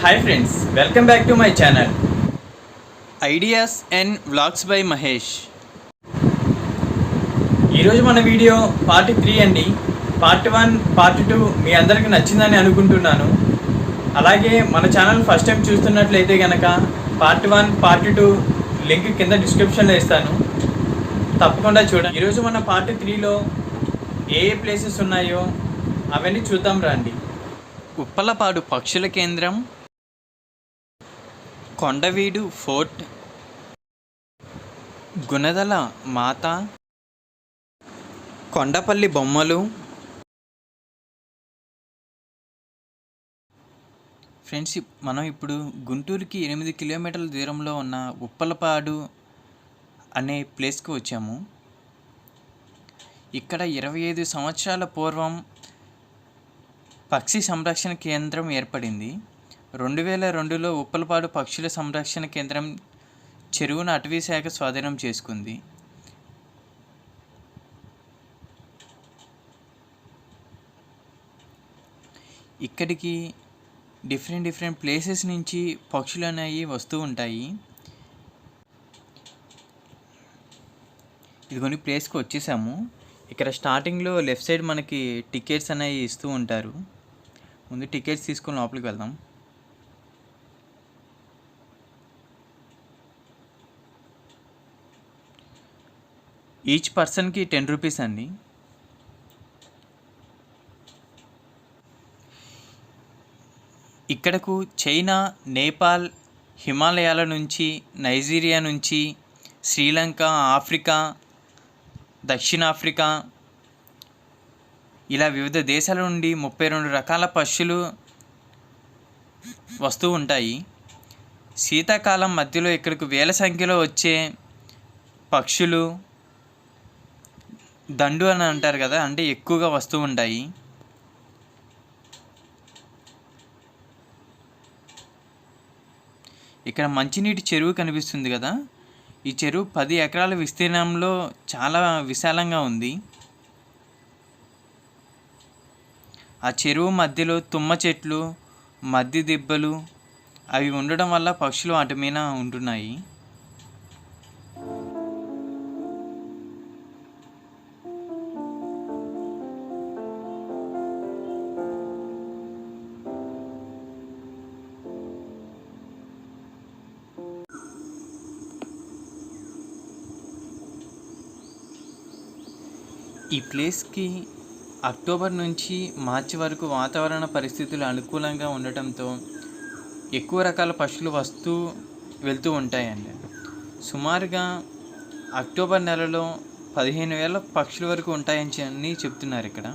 Hi friends, welcome back to my channel ideas and vlogs by Mahesh. ఈరోజు మన video part 3 అండి. Part 1, part 2 మీ అందరికీ నచ్చిందని అనుకుంటున్నాను. అలాగే మన ఛానల్ ఫస్ట్ టైం చూస్తున్నట్లయితే కనుక పార్ట్ 1, పార్ట్ 2 లింక్ కింద డిస్క్రిప్షన్లో ఇస్తాను, తప్పకుండా చూడండి. ఈరోజు మన పార్ట్ 3లో ఏ ప్లేసెస్ ఉన్నాయో అవన్నీ చూద్దాం రండి. ఉప్పలపాడు పక్షుల కేంద్రం, కొండవీడు ఫోర్ట్, గుణదల మాత, కొండపల్లి బొమ్మలు. ఫ్రెండ్స్, మనం ఇప్పుడు గుంటూరుకి 8 కిలోమీటర్ల దూరంలో ఉన్న ఉప్పలపాడు అనే ప్లేస్కి వచ్చాము. ఇక్కడ 25 సంవత్సరాల పూర్వం పక్షి సంరక్షణ కేంద్రం ఏర్పడింది. 2002లో ఉప్పలపాడు పక్షుల సంరక్షణ కేంద్రం చెరువును అటవీ శాఖ స్వాధీనం చేసుకుంది. ఇక్కడికి డిఫరెంట్ ప్లేసెస్ నుంచి పక్షులు అనేవి వస్తూ ఉంటాయి. ఇదిగోని ప్లేస్కి వచ్చేసాము. ఇక్కడ స్టార్టింగ్లో లెఫ్ట్ సైడ్ మనకి టికెట్స్ అనేవి ఇస్తూ ఉంటారు. ముందు టికెట్స్ తీసుకొని లోపలికి వెళ్దాం. ఈచ్ పర్సన్కి 10 రూపీస్ అండి. ఇక్కడకు చైనా, నేపాల్, హిమాలయాల నుంచి, నైజీరియా నుంచి, శ్రీలంక, ఆఫ్రికా, దక్షిణాఫ్రికా ఇలా వివిధ దేశాల నుండి 32 రకాల పక్షులు వస్తూ ఉంటాయి. శీతాకాలం మధ్యలో ఇక్కడికి వేల సంఖ్యలో వచ్చే పక్షులు దండు అని అంటారు కదా, అంటే ఎక్కువగా వస్తూ ఉంటాయి. ఇక్కడ మంచినీటి చెరువు కనిపిస్తుంది కదా, ఈ చెరువు 10 ఎకరాల విస్తీర్ణంలో చాలా విశాలంగా ఉంది. ఆ చెరువు మధ్యలో తుమ్మ చెట్లు, మద్ది దిబ్బలు అవి ఉండడం వల్ల పక్షులు వాటి మీద ఉంటున్నాయి. ఈ ప్లేస్కి అక్టోబర్ నుంచి మార్చి వరకు వాతావరణ పరిస్థితులు అనుకూలంగా ఉండటంతో ఎక్కువ రకాల పక్షులు వస్తూ వెళ్తూ ఉంటాయండి. సుమారుగా అక్టోబర్ నెలలో 15,000 పక్షుల వరకు ఉంటాయని చెప్తున్నారు ఇక్కడ.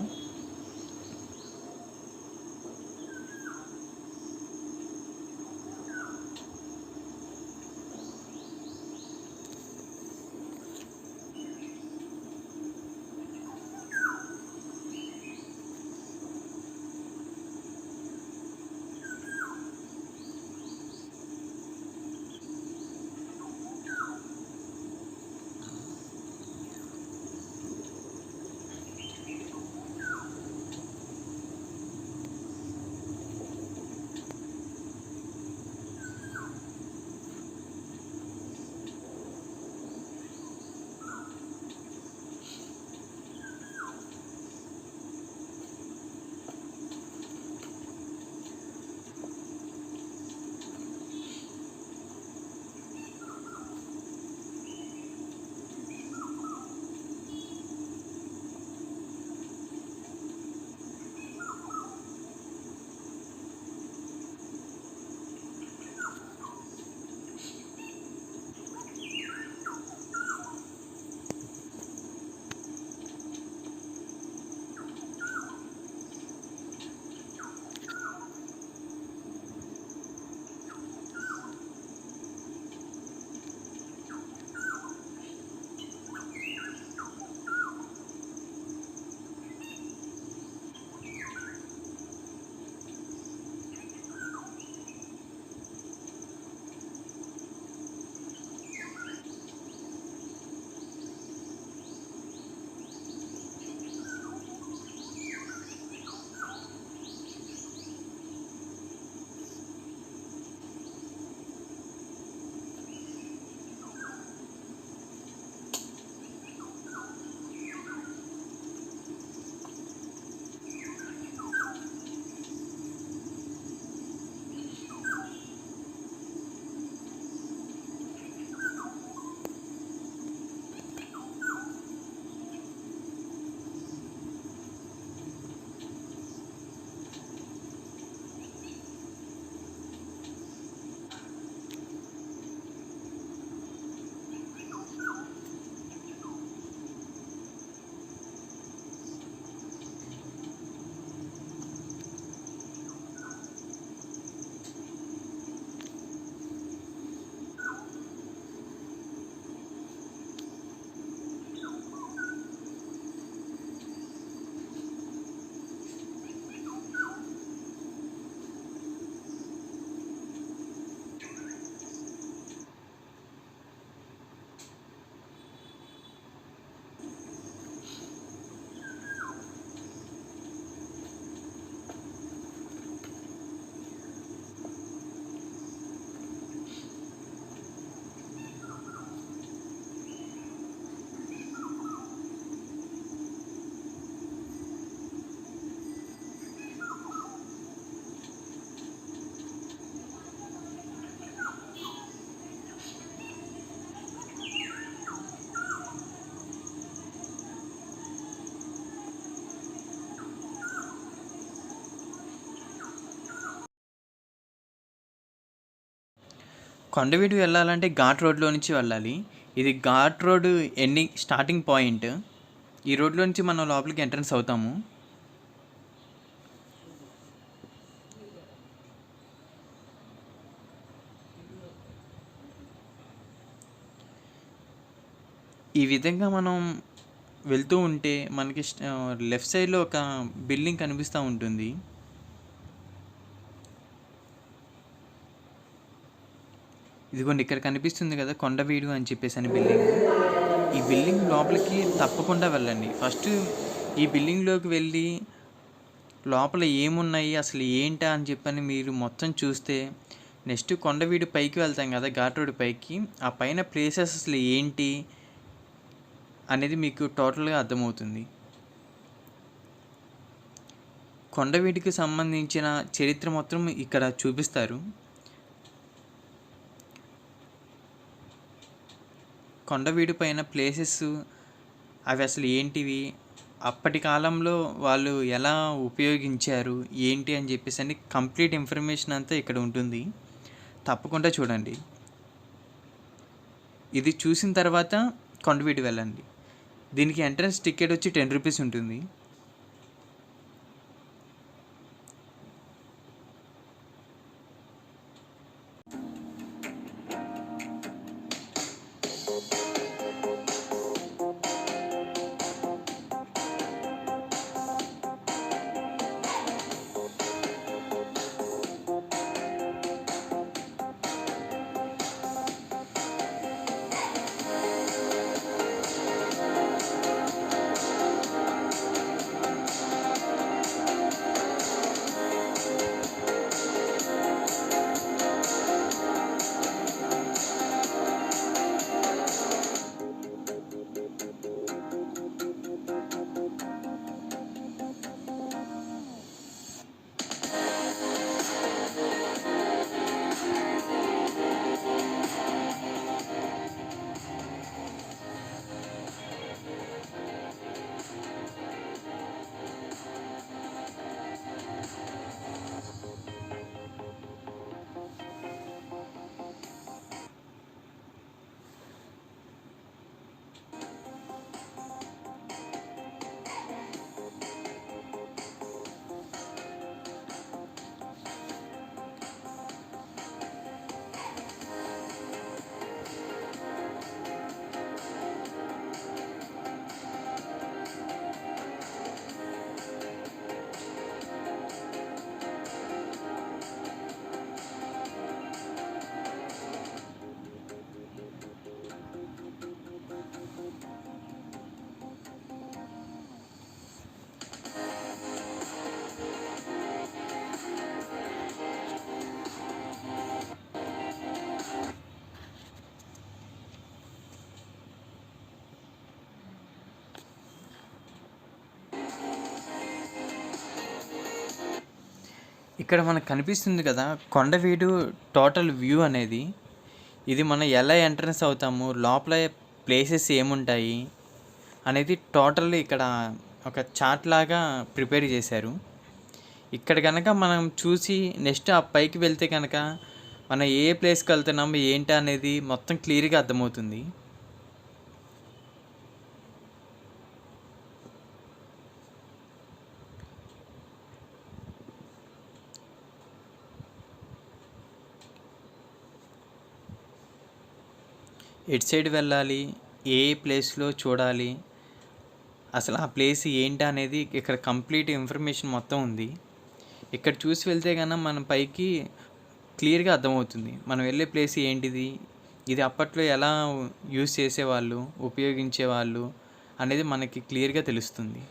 కొండవీడు వెళ్ళాలంటే ఘాట్ రోడ్లో నుంచి వెళ్ళాలి. ఇది ఘాట్ రోడ్ స్టార్టింగ్ పాయింట్. ఈ రోడ్లో నుంచి మనం లోపలికి ఎంట్రన్స్ అవుతాము. ఈ విధంగా మనం వెళ్తూ ఉంటే మనకి లెఫ్ట్ సైడ్లో ఒక బిల్డింగ్ కనిపిస్తూ ఉంటుంది. ఇదిగోండి ఇక్కడ కనిపిస్తుంది కదా కొండవీడు అని చెప్పేసి అని బిల్డింగ్. ఈ బిల్డింగ్ లోపలికి తప్పకుండా వెళ్ళండి. ఫస్ట్ ఈ బిల్డింగ్లోకి వెళ్ళి లోపల ఏమున్నాయి అసలు ఏంటా అని చెప్పని మీరు మొత్తం చూస్తే నెక్స్ట్ కొండవీడు పైకి వెళ్తాం కదా ఘాట్ రోడ్ పైకి, ఆ పైన ప్లేసెస్ అసలు ఏంటి అనేది మీకు టోటల్గా అర్థమవుతుంది. కొండవీడికి సంబంధించిన చరిత్ర మొత్తం ఇక్కడ చూపిస్తారు. కొండవీడు పైన ప్లేసెస్ అవి అసలు ఏంటివి, అప్పటి కాలంలో వాళ్ళు ఎలా ఉపయోగించారు ఏంటి అని చెప్పేసి అని కంప్లీట్ ఇన్ఫర్మేషన్ అంతా ఇక్కడ ఉంటుంది. తప్పకుండా చూడండి. ఇది చూసిన తర్వాత కొండవీడు వెళ్ళండి. దీనికి ఎంట్రన్స్ టికెట్ వచ్చి 10 రూపీస్ ఉంటుంది. ఇక్కడ మనకు కనిపిస్తుంది కదా కొండవీడు టోటల్ వ్యూ అనేది. ఇది మనం ఎలా ఎంట్రన్స్ అవుతాము, లోపల ప్లేసెస్ ఏముంటాయి అనేది టోటల్ ఇక్కడ ఒక చార్ట్ లాగా ప్రిపేర్ చేశారు. ఇక్కడ కనుక మనం చూసి నెక్స్ట్ ఆ పైకి వెళ్తే కనుక మనం ఏ ప్లేస్కి వెళ్తున్నాము ఏంటి అనేది మొత్తం క్లియర్గా అర్థమవుతుంది. ఎటు సైడ్ వెళ్ళాలి, ఏ ప్లేస్లో చూడాలి, అసలు ఆ ప్లేస్ ఏంటి అనేది ఇక్కడ కంప్లీట్ ఇన్ఫర్మేషన్ మొత్తం ఉంది. ఇక్కడ చూసి వెళ్తే కన్నా మనం పైకి క్లియర్గా అర్థమవుతుంది మనం వెళ్ళే ప్లేస్ ఏంటిది, ఇది అప్పట్లో ఎలా యూజ్ చేసేవాళ్ళు, ఉపయోగించేవాళ్ళు అనేది మనకి క్లియర్గా తెలుస్తుంది.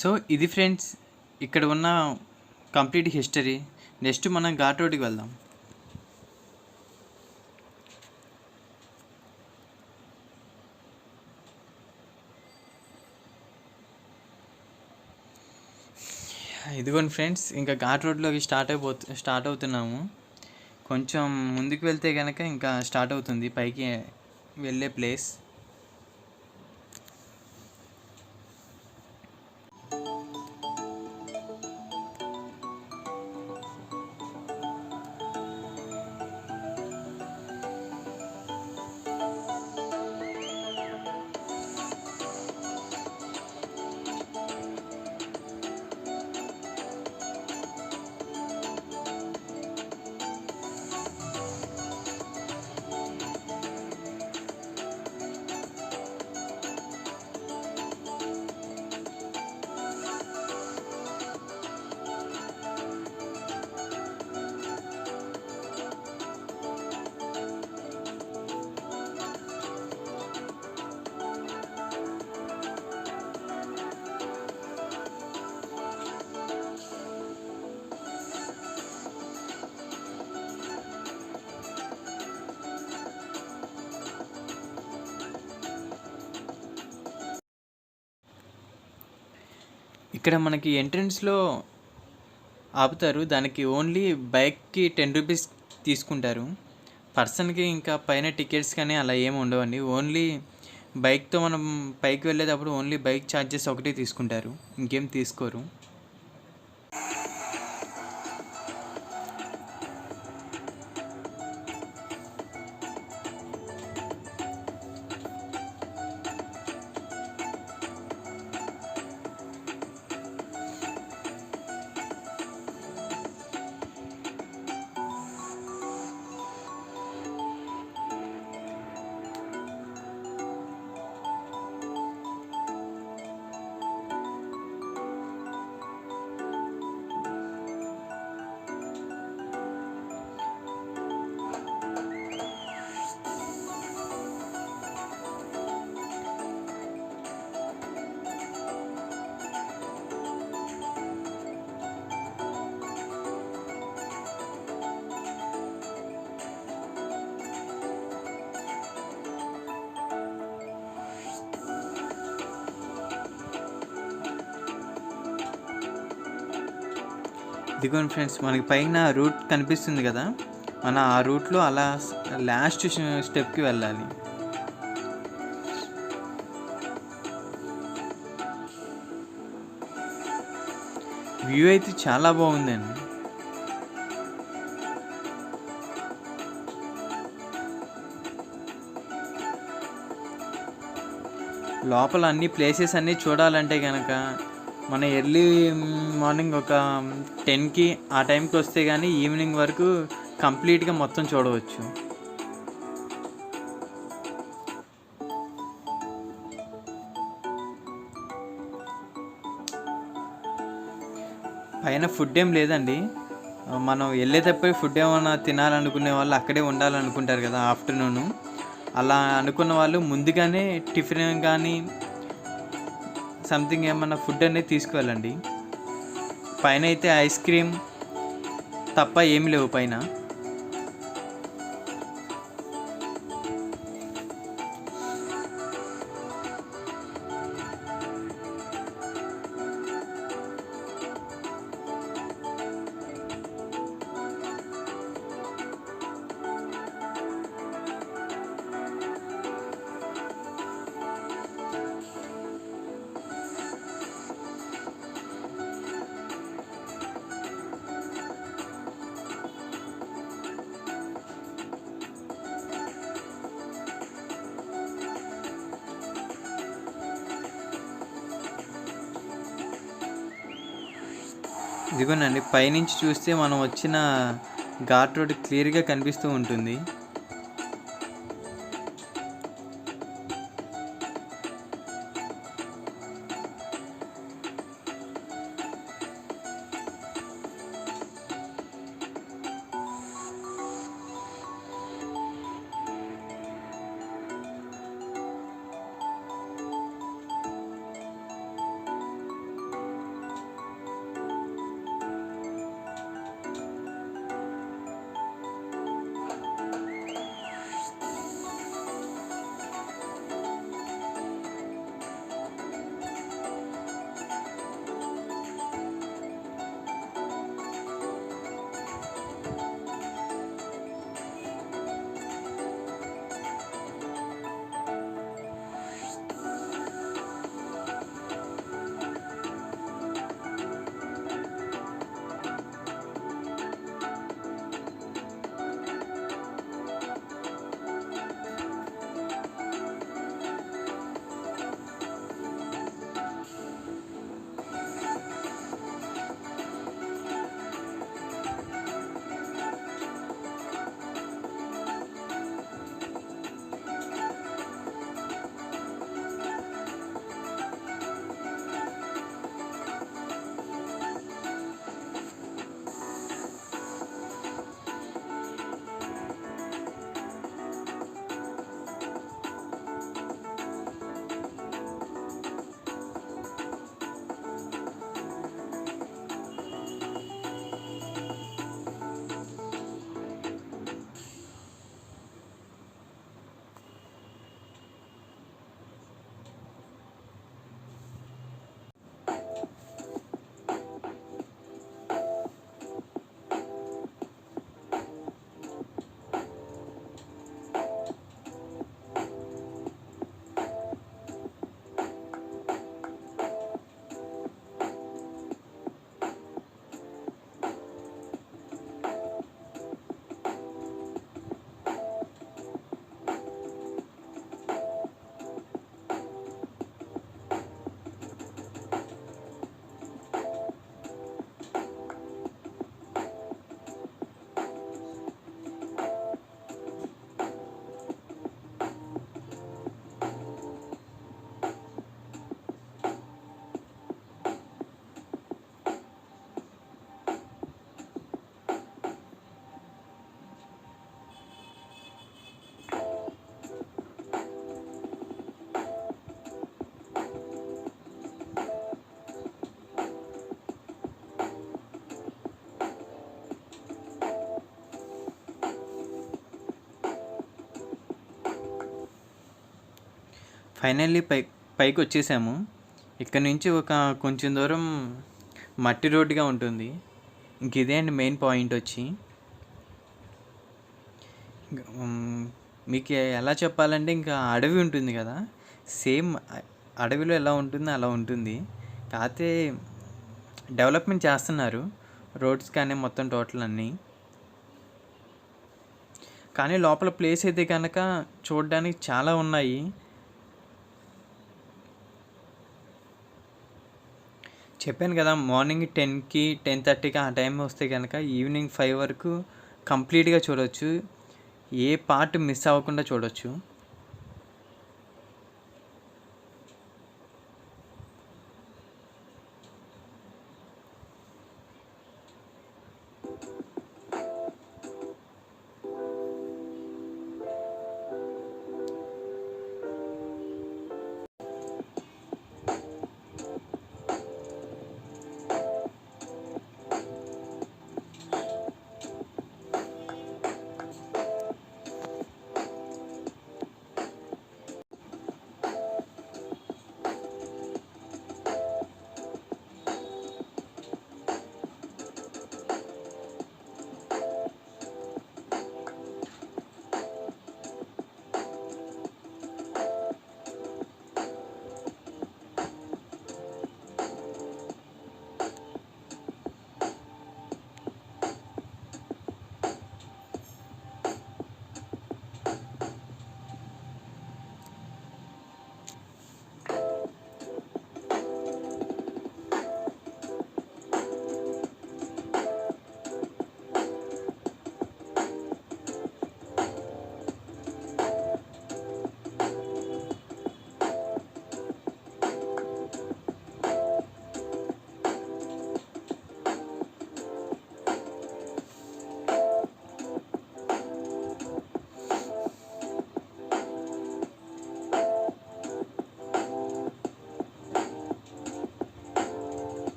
సో ఇది ఫ్రెండ్స్ ఇక్కడ ఉన్న కంప్లీట్ హిస్టరీ. నెక్స్ట్ మనం ఘాట్ రోడ్కి వెళ్దాం. ఇదిగోండి ఫ్రెండ్స్, ఇంకా ఘాట్ రోడ్లోకి స్టార్ట్ అవుతున్నాము. కొంచెం ముందుకు వెళ్తే కనుక ఇంకా స్టార్ట్ అవుతుంది పైకి వెళ్ళే ప్లేస్. ఇక్కడ మనకి ఎంట్రన్స్లో ఆపుతారు. దానికి ఓన్లీ బైక్కి 10 రూపీస్ తీసుకుంటారు పర్సన్కి. ఇంకా పైన టికెట్స్ కానీ అలా ఏమి ఉండవండి. ఓన్లీ బైక్తో మనం పైకి వెళ్ళేటప్పుడు ఓన్లీ బైక్ ఛార్జెస్ ఒకటే తీసుకుంటారు, ఇంకేం తీసుకోరు. ఇదిగోండి ఫ్రెండ్స్, మనకి పైన రూట్ కనిపిస్తుంది కదా, మన ఆ రూట్లో అలా లాస్ట్ స్టెప్కి వెళ్ళాలి. వ్యూ అయితే చాలా బాగుందండి. లోపల అన్ని ప్లేసెస్ అన్నీ చూడాలంటే కనుక మన ఎర్లీ మార్నింగ్ ఒక 10కి ఆ టైంకి వస్తే కానీ ఈవినింగ్ వరకు కంప్లీట్గా మొత్తం చూడవచ్చు. పైన ఫుడ్ ఏం లేదండి. మనం వెళ్ళేటప్పుడు ఫుడ్ ఏమైనా తినాలనుకునే వాళ్ళు అక్కడే ఉండాలనుకుంటారు కదా ఆఫ్టర్నూను. అలా అనుకున్న వాళ్ళు ముందుగానే టిఫిన్ కానీ సంథింగ్ ఏమన్నా ఫుడ్ అనేది తీసుకువెళ్ళండి. పైన అయితే ఐస్ క్రీమ్ తప్ప ఏమి లేవు పైన. ఇదిగోనండి, పైనుంచి చూస్తే మనం వచ్చిన ఘాట్ రోడ్ క్లియర్గా కనిపిస్తూ ఉంటుంది. ఫైనల్లీ పైకి వచ్చేసాము. ఇక్కడ నుంచి ఒక కొంచెం దూరం మట్టి రోడ్డుగా ఉంటుంది. ఇంక ఇదే అండి మెయిన్ పాయింట్ వచ్చి. మీకు ఎలా చెప్పాలంటే ఇంకా అడవి ఉంటుంది కదా, సేమ్ అడవిలో ఎలా ఉంటుందో అలా ఉంటుంది. కాకపోతే డెవలప్మెంట్ చేస్తున్నారు రోడ్స్ కానీ మొత్తం టోటల్ అన్నీ. కానీ లోపల ప్లేస్ అయితే కనుక చూడడానికి చాలా ఉన్నాయి. చెప్పాను కదా, మార్నింగ్ 10కి 10:30కి ఆ టైం వస్తే కనుక ఈవినింగ్ 5 వరకు కంప్లీట్గా చూడవచ్చు. ఏ పార్ట్ మిస్ అవ్వకుండా చూడవచ్చు.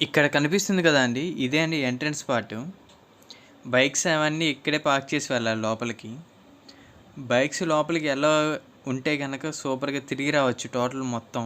ఇక్కడ కనిపిస్తుంది కదా అండి, ఇదే అండి ఎంట్రన్స్ పార్ట్. బైక్స్ అవన్నీ ఇక్కడే పార్క్ చేసి వెళ్ళాలి లోపలికి. బైక్స్ లోపలికి ఎలా ఉంటే కనుక సూపర్గా తిరిగి రావచ్చు టోటల్ మొత్తం.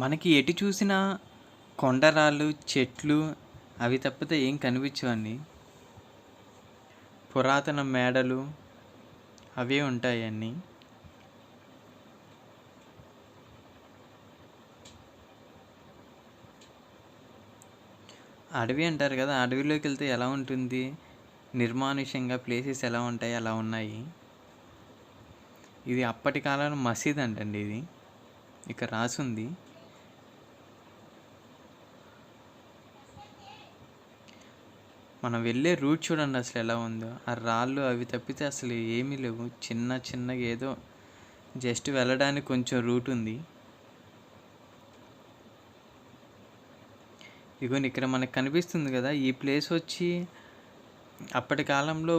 మనకి ఎటు చూసినా కొండరాళ్ళు, చెట్లు అవి తప్పితే ఏం కనిపించవండి. పురాతన మేడలు అవే ఉంటాయి అన్నీ. అడవి అంటారు కదా, అడవిలోకి వెళ్తే ఎలా ఉంటుంది, నిర్మానుష్యంగా ప్లేసెస్ ఎలా ఉంటాయి అలా ఉన్నాయి. ఇది అప్పటి కాలంలో మసీద్ అంటండి. ఇది ఇక్కడ రాసుంది. మనం వెళ్ళే రూట్ చూడండి అసలు ఎలా ఉందో. ఆ రాళ్ళు అవి తప్పితే అసలు ఏమీ లేవు. చిన్నగా ఏదో జస్ట్ వెళ్ళడానికి కొంచెం రూట్ ఉంది. ఇగోండి ఇక్కడ మనకు కనిపిస్తుంది కదా, ఈ ప్లేస్ వచ్చి అప్పటి కాలంలో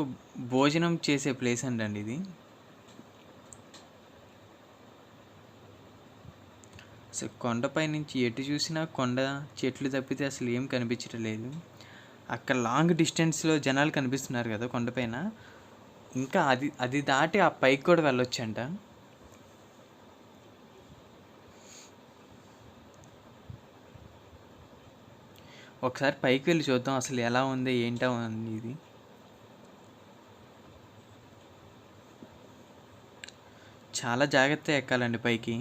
భోజనం చేసే ప్లేస్ అండి ఇది. అసలు కొండపై నుంచి ఎటు చూసినా కొండ, చెట్లు తప్పితే అసలు ఏం కనిపించడం లేదు. అక్కడ లాంగ్ డిస్టెన్స్లో జనాలు కనిపిస్తున్నారు కదా కొండపైన. ఇంకా అది అది దాటి ఆ పైకి కూడా వెళ్ళొచ్చంట. ఒకసారి పైకి వెళ్ళి చూద్దాం అసలు ఎలా ఉంది ఏంటో ఇది. చాలా జాగ్రత్తగా ఎక్కాలండి పైకి.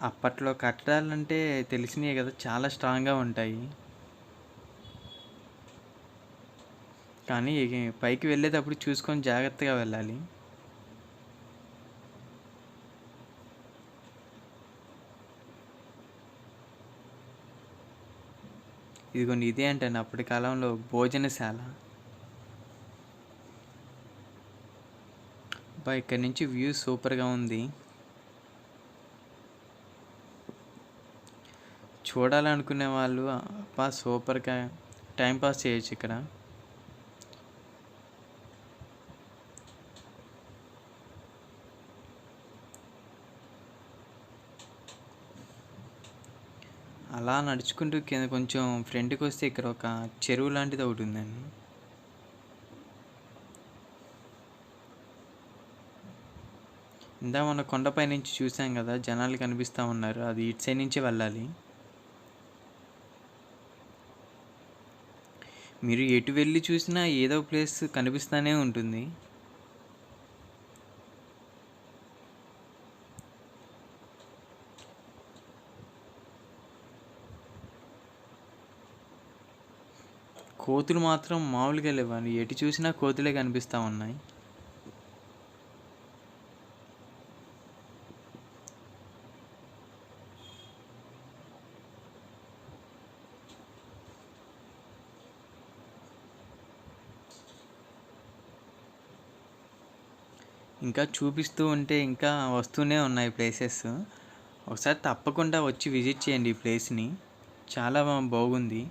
అప్పట్లో కట్టడాలంటే తెలిసినాయి కదా, చాలా స్ట్రాంగ్గా ఉంటాయి. కానీ పైకి వెళ్ళేటప్పుడు చూసుకొని జాగ్రత్తగా వెళ్ళాలి. ఇదిగోండి, ఇదే అంటండి అప్పటి కాలంలో భోజనశాల. ఇక్కడ నుంచి వ్యూ సూపర్గా ఉంది. చూడాలనుకునే వాళ్ళు సూపర్గా టైంపాస్ చేయొచ్చు ఇక్కడ. అలా నడుచుకుంటూ కింద కొంచెం ఫ్రంట్కి వస్తే ఇక్కడ ఒక చెరువు లాంటిది ఒకటి ఉందండి. ఇందా మన కొండపై నుంచి చూసాం కదా, జనాలు కనిపిస్తూ ఉన్నారు. అది ఇటు సైడ్ నుంచి వెళ్ళాలి. మీరు ఎటు వెళ్ళి చూసినా ఏదో ప్లేస్ కనిపిస్తూనే ఉంటుంది. కోతులు మాత్రం మామూలుగా లేవండి, ఎటు చూసినా కోతులే కనిపిస్తూ ఉన్నాయి. ఇంకా చూపిస్తూ ఉంటే ఇంకా వస్తూనే ఉన్నాయి ప్లేసెస్. ఒకసారి తప్పకుండా వచ్చి విజిట్ చేయండి ఈ ప్లేస్ని, చాలా బాగుంది.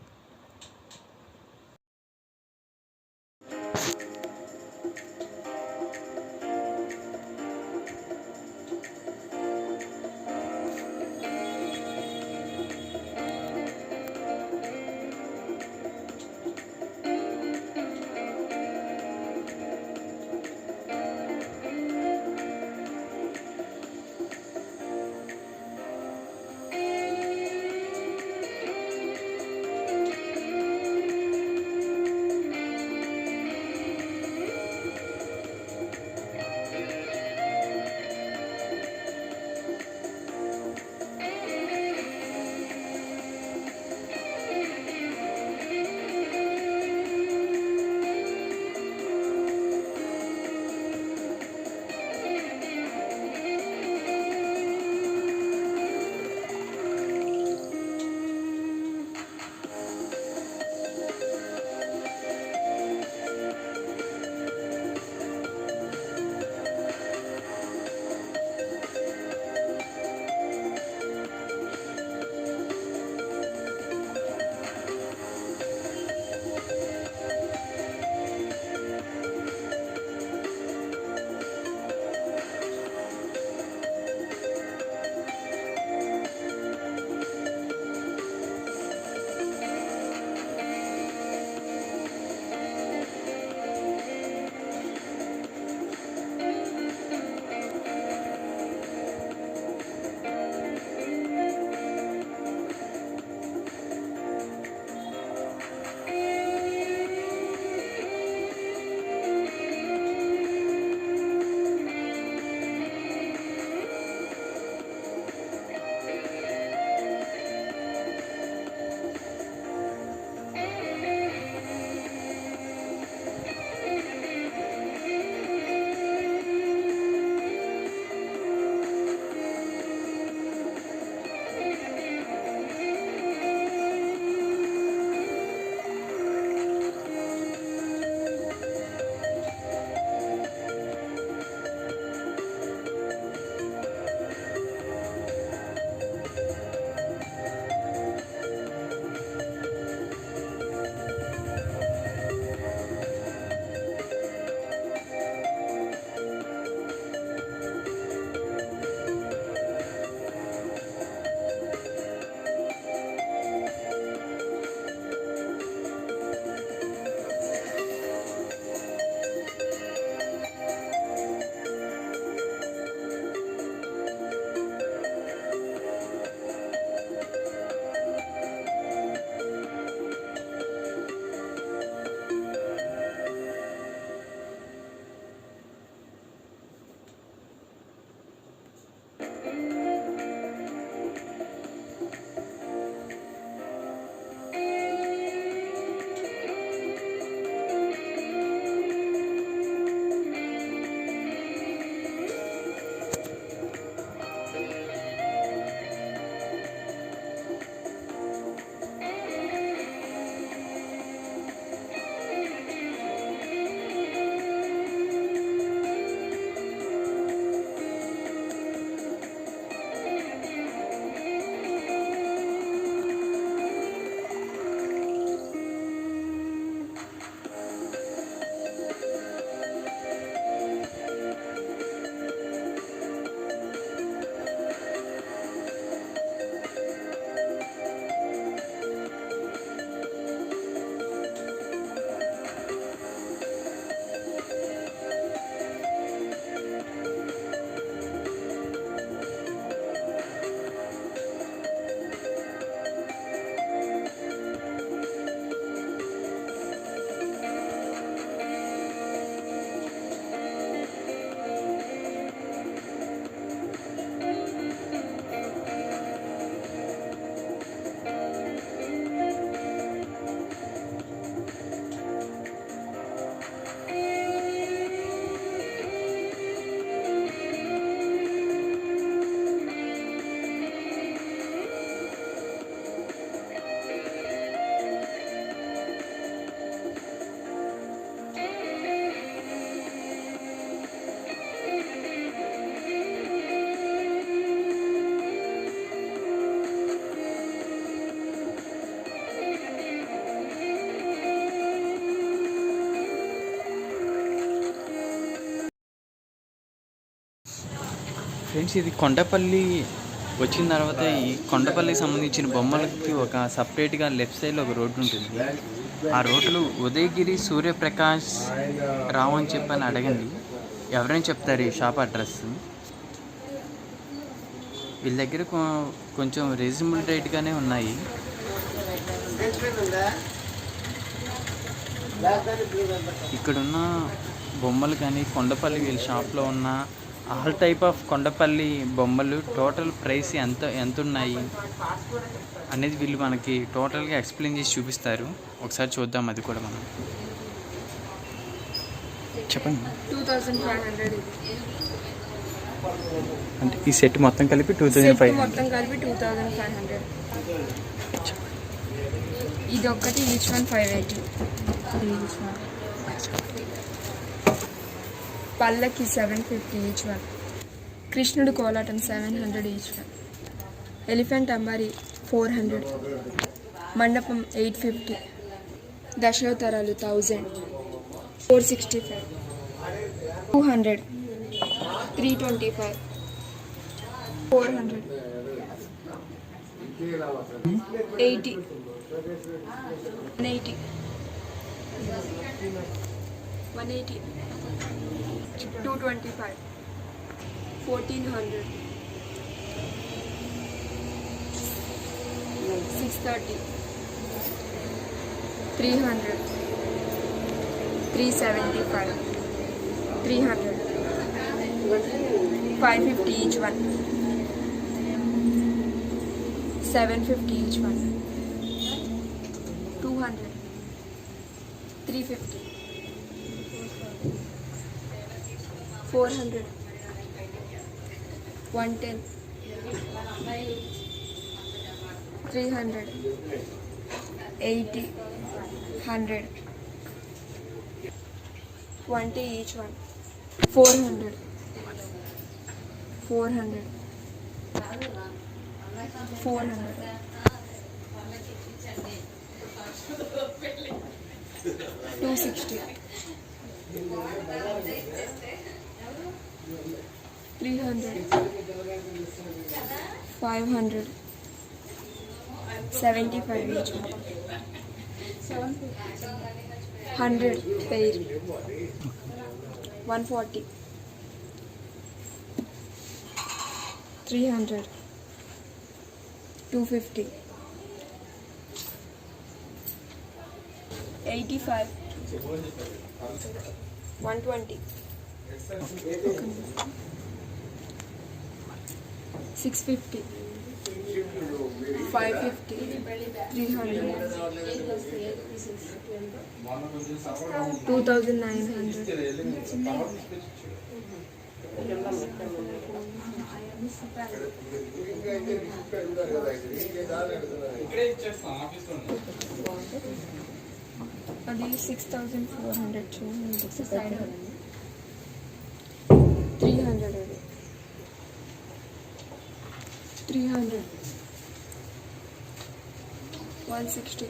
ఫ్రెండ్స్ ఇది కొండపల్లి వచ్చిన తర్వాత ఈ కొండపల్లికి సంబంధించిన బొమ్మలకి ఒక సపరేట్గా లెఫ్ట్ సైడ్లో ఒక రోడ్డు ఉంటుంది. ఆ రోడ్లు ఉదయగిరి సూర్యప్రకాష్ రావు అని చెప్పని అడగండి, ఎవరైనా చెప్తారు ఈ షాప్ అడ్రస్. వీళ్ళ దగ్గర కొంచెం రీజనబుల్ రేట్గానే ఉన్నాయి. ఇక్కడున్న బొమ్మలు కానీ కొండపల్లి వీళ్ళ షాప్లో ఉన్న ఆల్ టైప్ ఆఫ్ కొండపల్లి బొమ్మలు టోటల్ ప్రైస్ ఎంత ఉన్నాయి అనేది వీళ్ళు మనకి టోటల్గా ఎక్స్ప్లెయిన్ చేసి చూపిస్తారు. ఒకసారి చూద్దాం అది కూడా మనం. చెప్పండి. 2500 అంటే ఈ సెట్ మొత్తం కలిపి 2500. మొత్తం కలిపి 2500. ఇది ఒక్కటి ఈచ్ వన్ 580. పల్లకి 750 ఈచ్ వన్. కృష్ణుడు కోలాటం 700 ఈచ్ వన్. ఎలిఫెంట్ అంబారి 400. మండపం 850. దశోతరాలు 1000. 465. 200. 325. 400. 80. 180. 180. 225. 1400. 630. 300. 375. 300. 550 each one. 750 each one. 200. 350. 400. 110. 300. 80. 100. 20 each one. 400. 400. 400. 260. 300. 500. 75 each one. 100 pair. 140. 300. 250. 85. 120. 650. 550. 300. 2900. 6400 చూడండి. 300 అది 300. 160.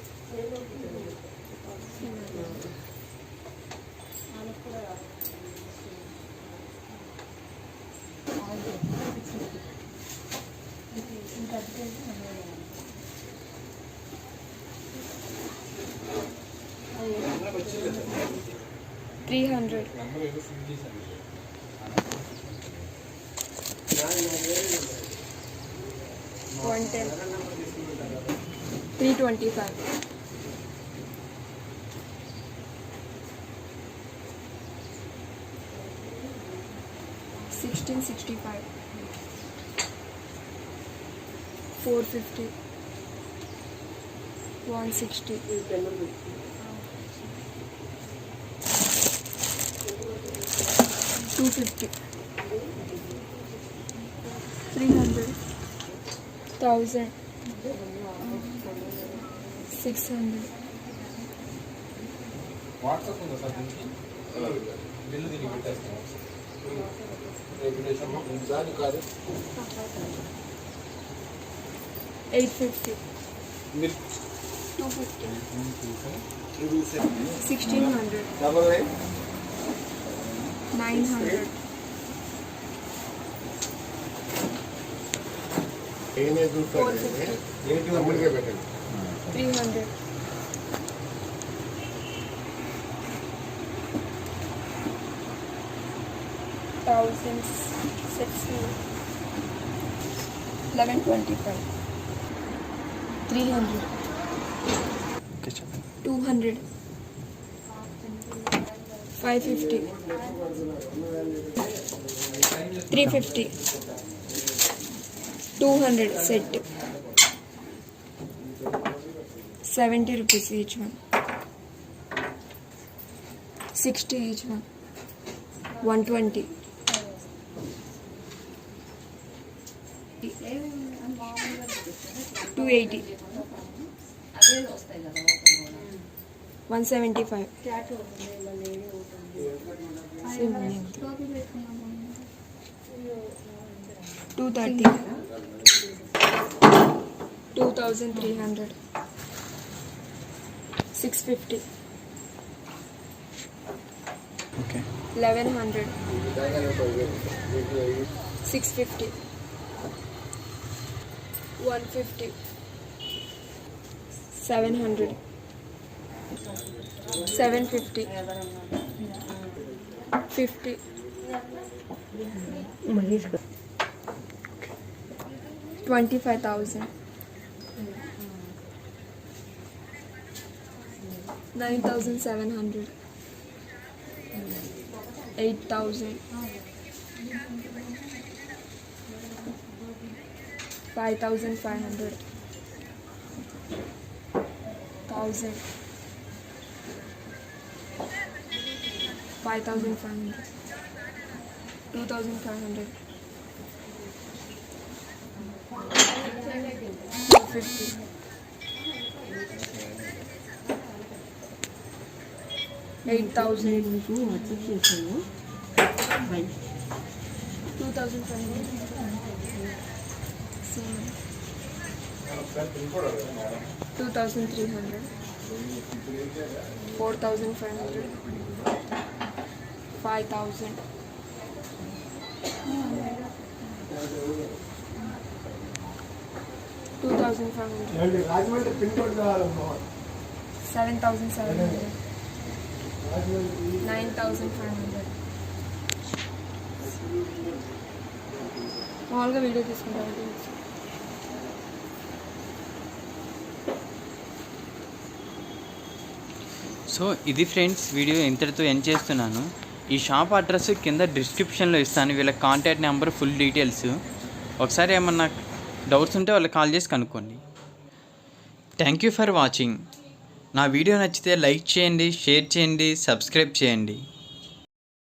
300. 110. 325. 1665. 450. 160. 250. 300. 1000. 600. వాట్సాప్ ఉందా సార్ దీనికి? బిల్లు దీనికి పెట్టేస్తాం. 850. 250. 1600. 900. 300. 1,600. 1125. 300. 200. 550. 350. 200 set. 70 rupees each one. 60 each one. 120. 280. 175. Same name. 230. 2,300. 650. Okay 1,100. 650. 150. 700. 750. 50. 25,000. 9,700. 8,000. 5,500. 1,000. 5,500. 2,500. 450. 8,000. 2,500. Same. 2,300. 4,500. 5,000. 2,500. 7,700. 9,500. మామూలుగా వీడియో తీసుకుంటారు. సో ఇది ఫ్రెండ్స్, వీడియో ఇంతటితో ఎండ్ చేస్తున్నాను. ఈ షాప్ అడ్రస్ కింద డిస్క్రిప్షన్లో ఇస్తాను, వీళ్ళ కాంటాక్ట్ నెంబర్, ఫుల్ డీటెయిల్స్. ఒకసారి ఏమన్నా డౌట్స్ ఉంటే వాళ్ళకి కాల్ చేసి కనుక్కోండి. Thank you for watching. నా వీడియో నచ్చితే లైక్ చేయండి, షేర్ చేయండి, సబ్స్క్రైబ్ చేయండి.